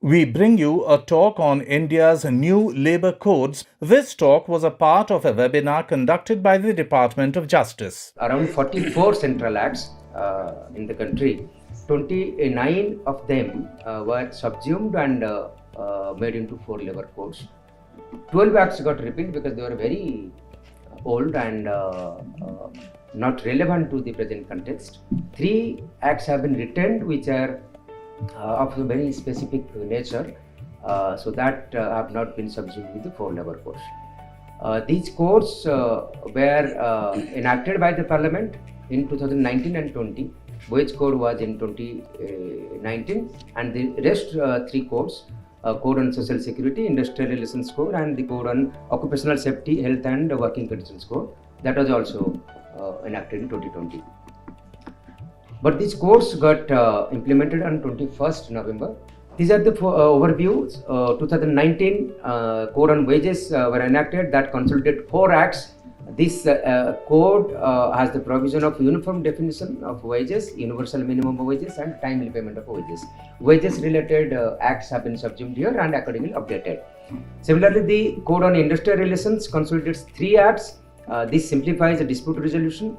We bring you a talk on India's new labour codes. This talk was a part of a webinar conducted by the Department of Justice. Around 44 central acts in the country, 29 of them were subsumed and made into 4 labour codes. 12 acts got repealed because they were very old and not relevant to the present context. 3 acts have been retained which are of a very specific nature, so that have not been subsumed with the 4 labour codes. These codes were enacted by the Parliament in 2019 and 20. Wage code was in 2019, and the rest 3 codes, Code on Social Security, Industrial Relations Code, and the Code on Occupational Safety, Health and Working Conditions Code, that was also enacted in 2020. But these codes got implemented on 21st November. These are the overviews. 2019 Code on Wages were enacted that consolidated 4 acts. This code has the provision of uniform definition of wages, universal minimum wages, and timely payment of wages. Wages related acts have been subsumed here and accordingly updated. Similarly, the Code on Industrial Relations consolidates 3 acts. This simplifies the dispute resolution.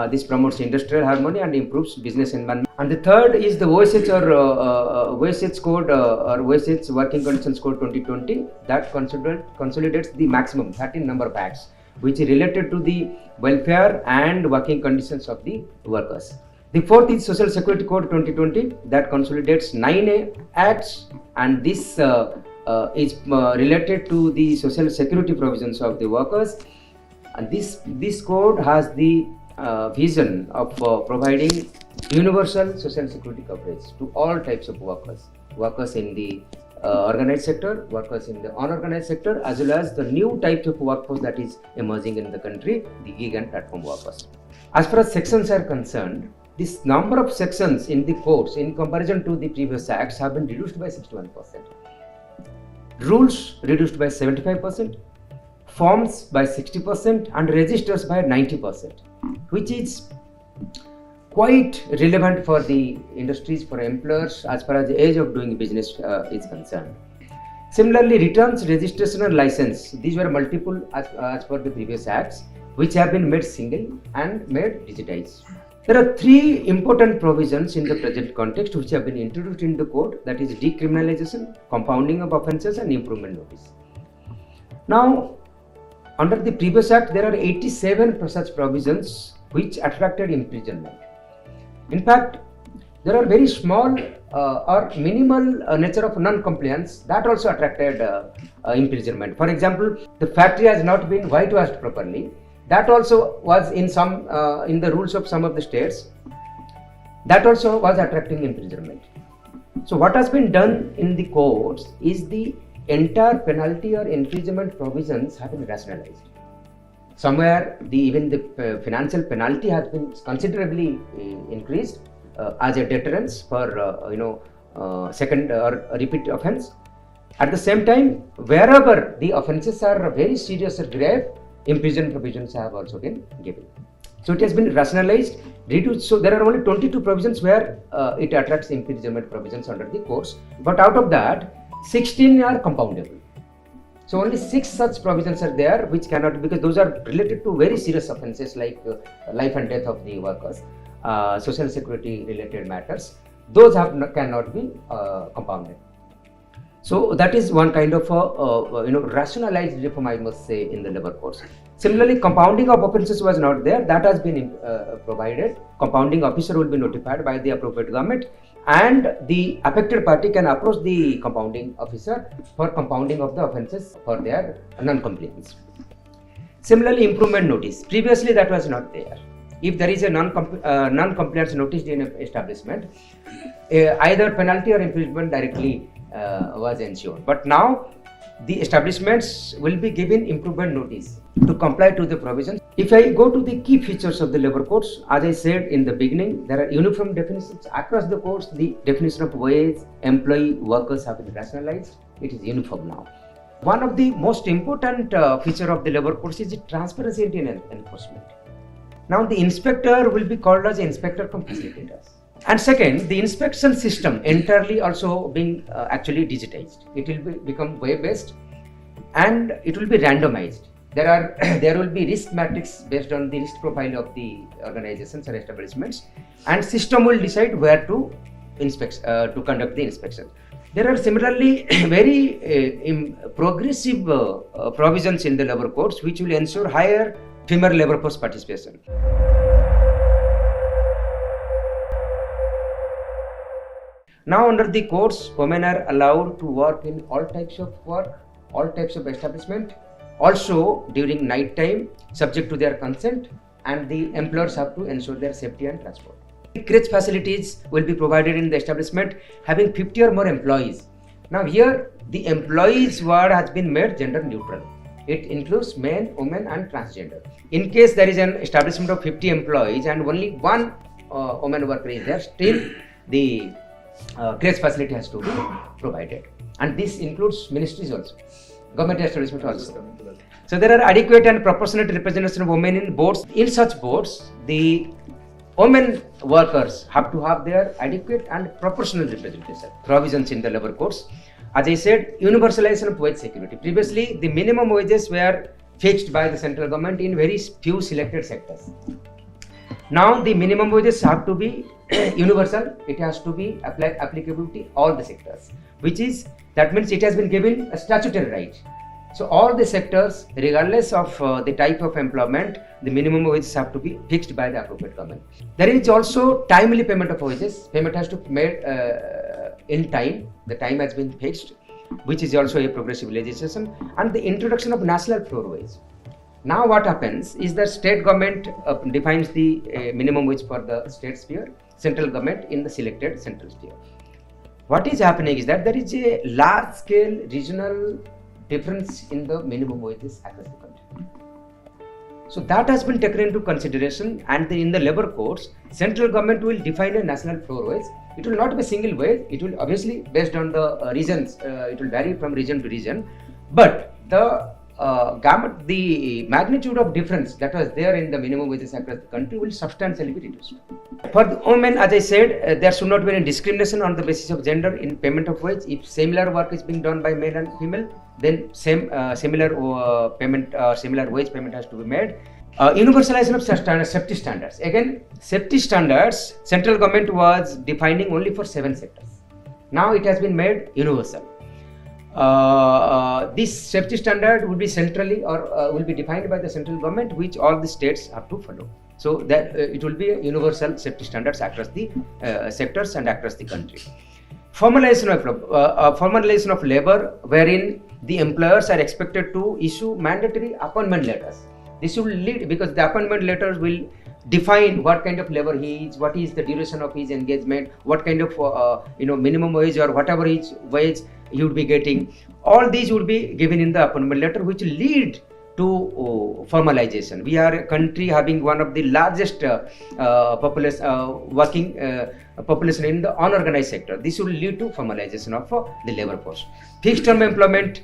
This promotes industrial harmony and improves business environment. And the third is the OSH or OSH code or OSH Working Conditions Code 2020 that consolidates the maximum 13 number of acts which is related to the welfare and working conditions of the workers. The fourth is Social Security Code 2020 that consolidates 9 acts, and this is related to the social security provisions of the workers. And this code has the vision of providing universal social security coverage to all types of workers in the organized sector, workers in the unorganized sector, as well as the new types of workforce that is emerging in the country, the gig and platform workers. As far as sections are concerned, this number of sections in the codes in comparison to the previous acts have been reduced by 61%. Rules reduced by 75%, forms by 60%, and registers by 90%, which is quite relevant for the industries, for employers, as far as the age of doing business is concerned. Similarly, returns, registration, and license, these were multiple as per the previous acts, which have been made single and made digitized. There are 3 important provisions in the present context which have been introduced in the code, that is decriminalization, compounding of offences, and improvement notice. Now, under the previous act, there are 87 such provisions which attracted imprisonment. In fact, there are very small or minimal nature of non-compliance that also attracted imprisonment. For example, the factory has not been whitewashed properly. That also was in the rules of some of the states. That also was attracting imprisonment. So what has been done in the courts is the entire penalty or imprisonment provisions have been rationalized. Somewhere even the financial penalty has been considerably increased as a deterrence for second or repeat offence. At the same time, wherever the offences are very serious or grave, imprisonment provisions have also been given. So it has been rationalized, reduced. So there are only 22 provisions where it attracts imprisonment provisions under the courts, but out of that 16 are compoundable. So only 6 such provisions are there which cannot, because those are related to very serious offences like life and death of the workers, social security related matters. Those cannot be compounded. So that is one kind of rationalized reform, I must say, in the labour codes. Similarly, compounding of offences was not there. That has been provided. Compounding officer will be notified by the appropriate government, and the affected party can approach the compounding officer for compounding of the offences for their non-compliance. Similarly, improvement notice. Previously, that was not there. If there is a non-compliance notice in an establishment, either penalty or imprisonment directly was ensured. But now, the establishments will be given improvement notice to comply to the provisions. If I go to the key features of the labour codes, as I said in the beginning, there are uniform definitions across the codes. The definition of wage, employee, workers have been rationalized. It is uniform now. One of the most important feature of the labour codes is the transparency in enforcement. Now the inspector will be called as inspector cum facilitators. And second, the inspection system entirely also being actually digitized. It will become web-based and it will be randomized. There will be risk matrix based on the risk profile of the organizations or establishments, and system will decide where to conduct the inspection. There are similarly very progressive provisions in the labor codes which will ensure higher female labor force participation. Now under the codes, women are allowed to work in all types of work, all types of establishment, also during night time, subject to their consent, and the employers have to ensure their safety and transport. Crèche facilities will be provided in the establishment having 50 or more employees. Now here the employees word has been made gender neutral. It includes men, women and transgender. In case there is an establishment of 50 employees and only one woman worker is there, still the crèche facility has to be provided. And this includes ministries also, government establishment also. So there are adequate and proportionate representation of women in boards. In such boards, the women workers have to have their adequate and proportional representation. Provisions in the labor codes. As I said, universalization of wage security. Previously, the minimum wages were fixed by the central government in very few selected sectors. Now the minimum wages have to be universal. It has to be applicable to all the sectors, that means it has been given a statutory right. So all the sectors, regardless of the type of employment, the minimum wages have to be fixed by the appropriate government. There is also timely payment of wages. Payment has to be made in time. The time has been fixed, which is also a progressive legislation, and the introduction of national floor wage. Now what happens is that state government defines the minimum wage for the state sphere, central government in the selected central sphere. What is happening is that there is a large scale regional difference in the minimum wages across the country. So that has been taken into consideration, and in the labor codes, central government will define a national floor wage. It will not be single wage. It will obviously based on the regions. It will vary from region to region, but the magnitude of difference that was there in the minimum wages across the country will substantially be reduced. For the women, as I said, there should not be any discrimination on the basis of gender in payment of wage. If similar work is being done by male and female, then similar payment, similar wage payment has to be made. Universalization of safety standards. Again, safety standards, central government was defining only for 7 sectors. Now it has been made universal. This safety standard will be centrally or will be defined by the central government, which all the states have to follow. So that it will be a universal safety standards across the sectors and across the country. Formalization of labor, wherein the employers are expected to issue mandatory appointment letters. This will lead, because the appointment letters will define what kind of labor he is, what is the duration of his engagement, what kind of minimum wage or whatever his wage he would be getting. All these would be given in the appointment letter, which will lead to formalization. We are a country having one of the largest working population in the unorganized sector. This will lead to formalization of the labor force. Fixed term employment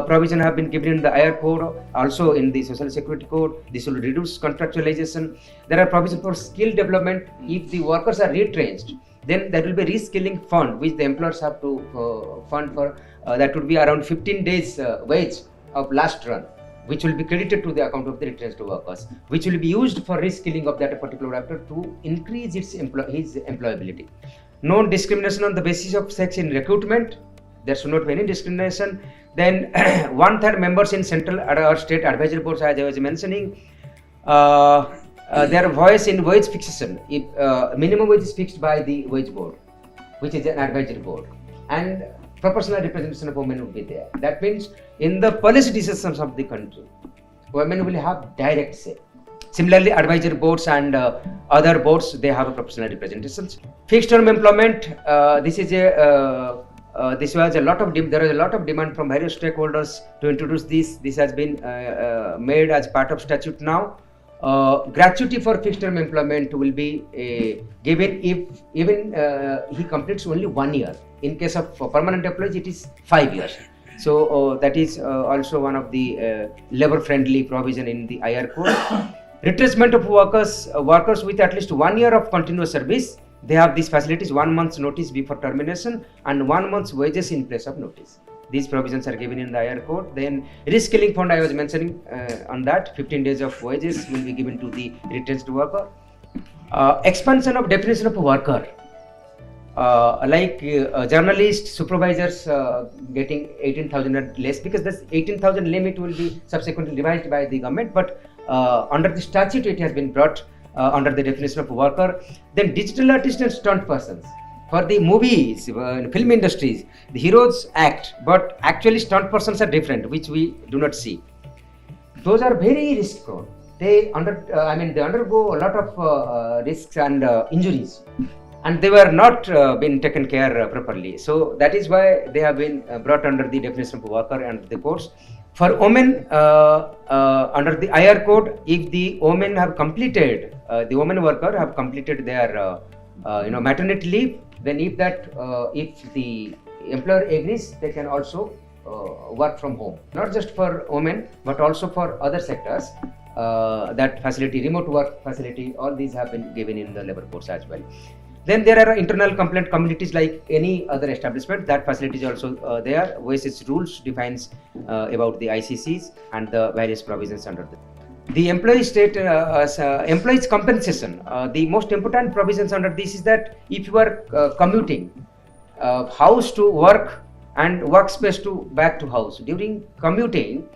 provision have been given in the IR code, also in the social security code. This will reduce contractualization. There are provisions for skill development. If the workers are retrenched, then there will be reskilling fund which the employers have to fund for. That would be around 15 days wage of last run, which will be credited to the account of the retrenched workers, which will be used for reskilling of that particular actor to increase his employability. No discrimination on the basis of sex in recruitment. There should not be any discrimination. Then 1/3 members in central or state advisory boards, as I was mentioning, their voice in wage fixation. If minimum wage is fixed by the wage board, which is an advisory board, and proportional representation of women will be there. That means in the policy decisions of the country, women will have direct say. Similarly, advisory boards and other boards, they have a proportional representations. Fixed term employment. There was a lot of demand from various stakeholders to introduce this. This has been made as part of statute now. Gratuity for fixed term employment will be given if even he completes only 1 year. In case of permanent employees, it is 5 years. So that is also one of the labor friendly provision in the IR code. Retrenchment of workers with at least 1 year of continuous service they have these facilities: 1 month's notice before termination and 1 month's wages in place of notice. These provisions are given in the IR code. Then reskilling fund, I was mentioning on that, 15 days of wages will be given to the retrenched worker. Expansion of definition of worker, journalists, supervisors getting 18,000 and less, because this 18,000 limit will be subsequently revised by the government, but under the statute it has been brought under the definition of worker. Then digital artists and stunt persons. For the movies, film industries, the Heroes Act, but actually stunt persons are different, which we do not see. Those are very risk prone. They undergo a lot of risks and injuries, and they were not been taken care properly. So that is why they have been brought under the definition of worker and the courts. For women, under the IR code, if the women have completed, the women worker have completed their maternity leave, then if the employer agrees, they can also work from home. Not just for women, but also for other sectors. That facility, remote work facility, all these have been given in the labor codes as well. Then there are internal complaint committees like any other establishment. That facility is also there. OSS rules defines about the ICCs and the various provisions under them. The employee state, employees compensation. The most important provisions under this is that if you are commuting house to work and workspace to back to house, during commuting,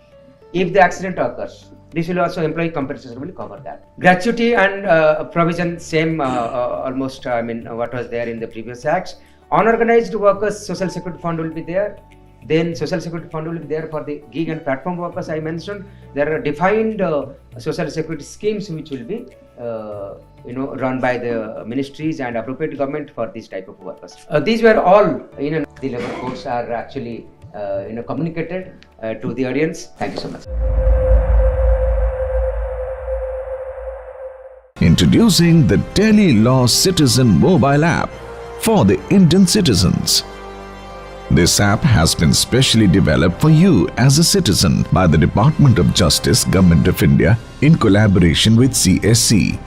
if the accident occurs, this will also, employee compensation will cover that. Gratuity and provision, same almost, what was there in the previous acts. Unorganized workers, social security fund will be there. Then social security fund will be there for the gig and platform workers I mentioned. There are defined social security schemes which will be run by the ministries and appropriate government for this type of workers. These were all the labor codes are actually communicated to the audience. Thank you so much. Introducing the Delhi Law Citizen mobile app for the Indian citizens. This app has been specially developed for you as a citizen by the Department of Justice, Government of India in collaboration with CSC.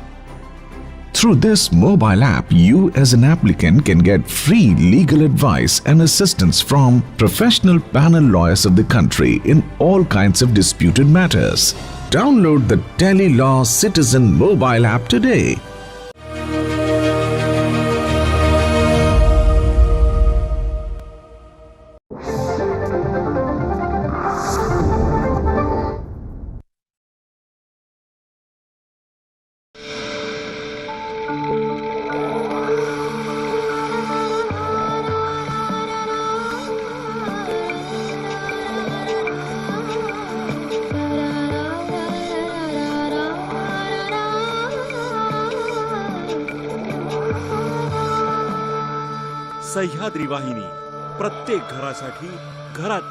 Through this mobile app, you as an applicant can get free legal advice and assistance from professional panel lawyers of the country in all kinds of disputed matters. Download the Delhi Law Citizen mobile app today. Sahyadri वाहिनी, प्रत्येक घरासाठी, घरात